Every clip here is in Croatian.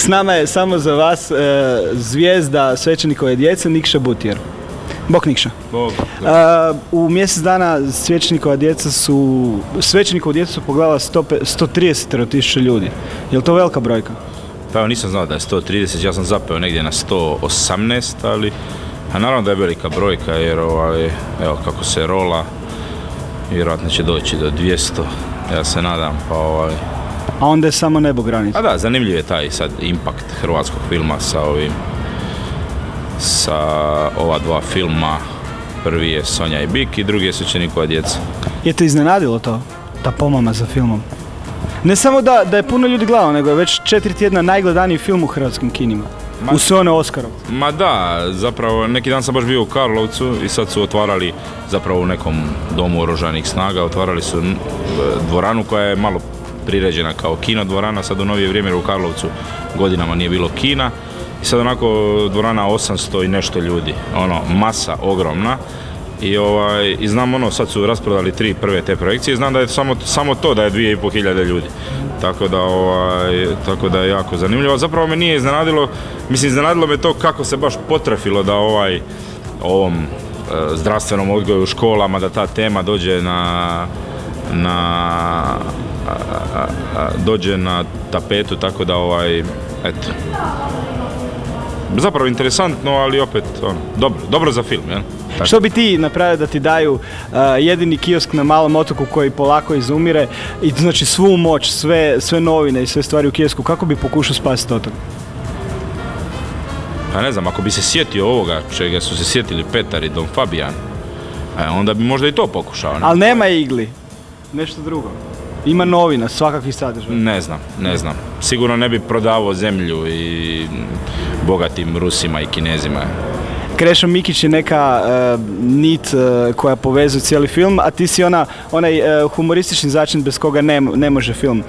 S nama je samo za vas zvijezda Svećenikove djece Nikša Butijer. Bok Nikša. Bog. U mjesec dana Svećenikova djeca su pogledala 130.000 ljudi. Je li to velika brojka? Pa evo, nisam znao da je 130, ja sam zapeo negdje na 118, ali naravno da je velika brojka jer evo kako se rola, vjerojatno će doći do 200, ja se nadam, pa A onda je samo nebo granica. A da, zanimljiv je taj sad impakt hrvatskog filma sa ova dva filma. Prvi je Sonja i Bik i drugi je Svećenikova djeca. Je te iznenadilo to, ta pomama za filmom? Ne samo da je puno ljudi gledalo, nego je već 4 tjedna najgledaniji film u hrvatskim kinima. U sve one Oskarovce. Ma da, zapravo neki dan sam baš bio u Karlovcu i sad su otvarali zapravo u nekom domu oružanih snaga, otvarali su dvoranu koja je malo priređena kao kino dvorana, sad u novije vrijeme u Karlovcu godinama nije bilo kina i sad onako dvorana 800 i nešto ljudi, masa ogromna i znam sad su rasprodali 3 prve te projekcije i znam da je samo to da je 2500 ljudi, tako da je jako zanimljivo. Zapravo me nije iznenadilo, iznenadilo me to kako se baš potrefilo da ovom zdravstvenom odgoju u školama, da ta tema dođe dođe na tapetu, tako da eto. Zapravo interesantno, ali opet dobro za film, jel? Što bi ti napravio da ti daju jedini kiosk na malom otoku koji polako izumire i znači svu moć, sve novine i sve stvari u kiosku, kako bi pokušao spasiti otok? Pa ne znam, ako bi se sjetio ovoga čega su se sjetili Petar i Don Fabijan, onda bi možda i to pokušao. Ne? Ali nema igli, nešto drugo. Ima novina, svakakvih sadržaja. Ne znam. Sigurno ne bi prodavao zemlju i bogatim Rusima i Kinezima. Krešo Mikić je neka nit koja povezuje cijeli film, a ti si onaj humoristični začin bez koga ne može film.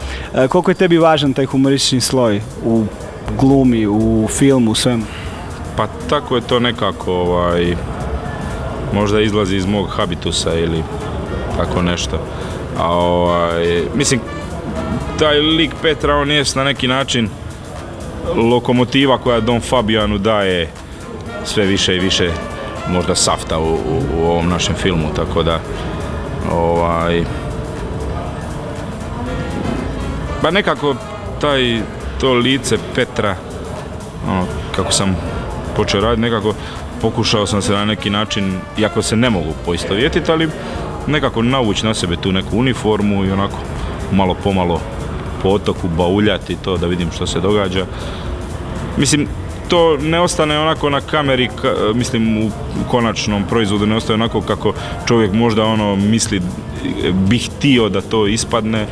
Koliko je tebi važan taj humoristični sloj u glumi, u filmu, u svemu? Pa tako je to nekako, možda izlazi iz mog habitusa ili tako nešto. Mislim, taj lik Petra, on je na neki način lokomotiva koja Don Fabijanu daje sve više i više možda safta u ovom našem filmu, tako da pa nekako to lice Petra, kako sam počeo raditi, nekako pokušao sam se na neki način, iako se ne mogu poistovjetiti, ali nekako navući na sebe tu neku uniformu i onako malo pomalo po otoku bauljati to da vidim što se događa. Mislim, to ne ostane onako na kameri, mislim u konačnom proizvodu ne ostane onako kako čovjek možda misli bi htio da to ispadne,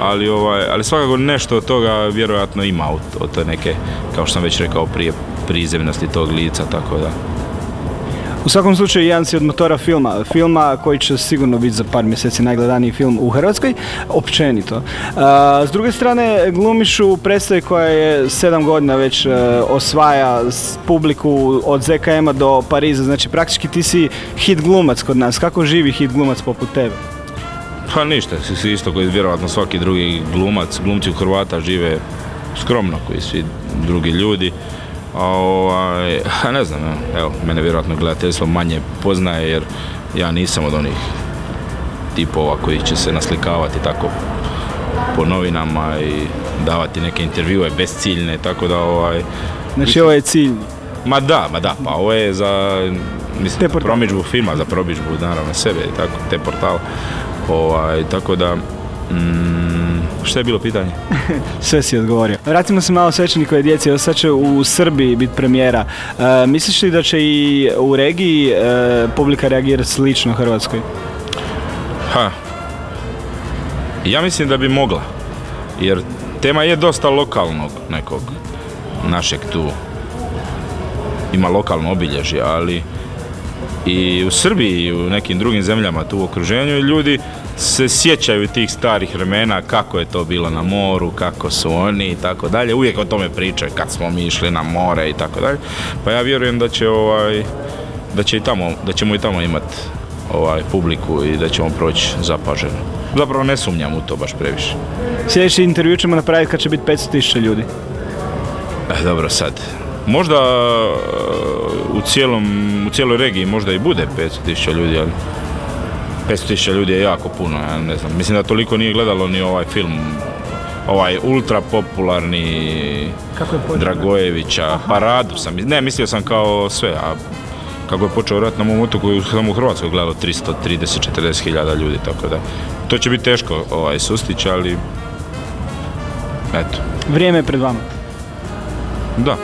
ali svakako nešto od toga vjerojatno ima od te neke, kao što sam već rekao prije, prizemnosti tog lica, tako da. U svakom slučaju, jedan si od motora filma koji će sigurno biti za par mjeseci najgledaniji film u Hrvatskoj, općenito. S druge strane, glumiš u predstavi koja je 7 godina već osvaja publiku od ZKM-a do Pariza, znači praktički ti si hit glumac kod nas. Kako živi hit glumac poput tebe? Pa ništa, si isto koji vjerojatno svaki drugi glumac, glumci u Hrvata žive skromno koji svi drugi ljudi. Ne znam, evo, mene vjerojatno gledateljstvo manje poznaje jer ja nisam od onih tipova koji će se naslikavati tako po novinama i davati neke intervjue bezciljne, tako da Znači ovo je cilj? Ma da, pa ovo je za promidžbu filma, za promidžbu naravno sebe, tako, te portale, tako da. Što je bilo pitanje? Sve si odgovorio. Vratimo se malo Svećenikove djece, evo sad će u Srbiji biti premijera. Misliš li da će i u regiji publika reagirati slično Hrvatskoj? Ja mislim da bi mogla, jer tema je dosta lokalnog nekog našeg tu, ima lokalno obilježje, ali i u Srbiji i u nekim drugim zemljama tu u okruženju ljudi se sjećaju tih starih vremena, kako je to bilo na moru, kako su oni i tako dalje. Uvijek o tome pričaju kad smo mi išli na more i tako dalje. Pa ja vjerujem da ćemo i tamo imati publiku i da ćemo proći zapaženo. Zapravo ne sumnjam u to baš previše. Sljedeći intervju ćemo napraviti kad će biti 500.000 ljudi. Dobro sad. Možda u cijeloj regiji možda i bude 500.000 ljudi, ali 500.000 ljudi je jako puno, ja ne znam. Mislim da toliko nije gledalo ni ovaj film, ovaj ultra popularni Dragojevića, Paradu sam, ne, mislio sam kao sve, a kako je počeo rat na mom otoku, samo u Hrvatskoj gledalo 330-40.000 ljudi, tako da to će biti teško sustići, ali eto. Vrijeme je pred vama. Da.